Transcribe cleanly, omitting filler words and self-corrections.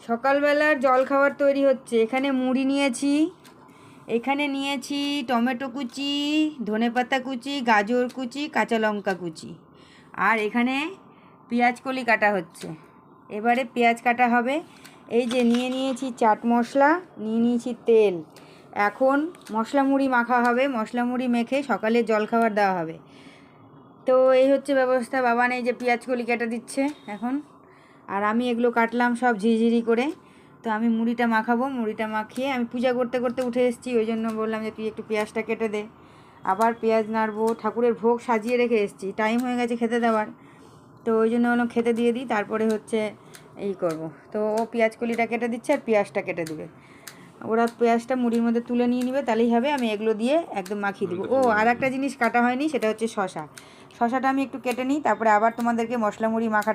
সকালবেলার জলখাবার তৈরি হচ্ছে। এখানে মুড়ি নিয়েছি, এখানে নিয়েছি টমেটো কুচি, ধনেপাতা কুচি, গাজর কুচি, কাঁচা লঙ্কা কুচি, আর এখানে পেঁয়াজ কলি কাটা হচ্ছে। এবারে পেঁয়াজ কাটা হবে। এই যে নিয়ে নিয়েছি চাট মশলা, নিয়ে নিয়েছি তেল। এখন মশলা মুড়ি মাখা হবে, মশলা মুড়ি মেখে সকালে জলখাবার দেওয়া হবে। তো এই হচ্ছে ব্যবস্থা। বাবান এই যে পেঁয়াজ কলি কেটে দিচ্ছে এখন, আর আমি এগুলো কাটলাম সব ঝিরিঝিরি করে। তো আমি মুড়িটা মাখাবো, মুড়িটা মাখিয়ে আমি পূজা করতে করতে উঠে এসেছি, ওই জন্য বললাম যে তুই একটু পেঁয়াজটা কেটে দে। আবার পেঁয়াজ নাড়বো, ঠাকুরের ভোগ সাজিয়ে রেখে এসেছি, টাইম হয়ে গেছে খেতে দেওয়ার। তো ওই জন্য বললাম খেতে দিয়ে দিই, তারপরে হচ্ছে এই করব। তো ও পেঁয়াজ কলিটা কেটে দিচ্ছে আর পেঁয়াজটা কেটে দেবে। ওরা পেঁয়াজটা মুড়ির মধ্যে তুলে নিয়ে নেবে, তাহলেই হবে। আমি এগুলো দিয়ে একদম মাখিয়ে দেবো। ও আর একটা জিনিস কাটা হয়নি, সেটা হচ্ছে শশা। শশাটা আমি একটু কেটে নিই, তারপরে আবার তোমাদেরকে মশলা মুড়ি মাখা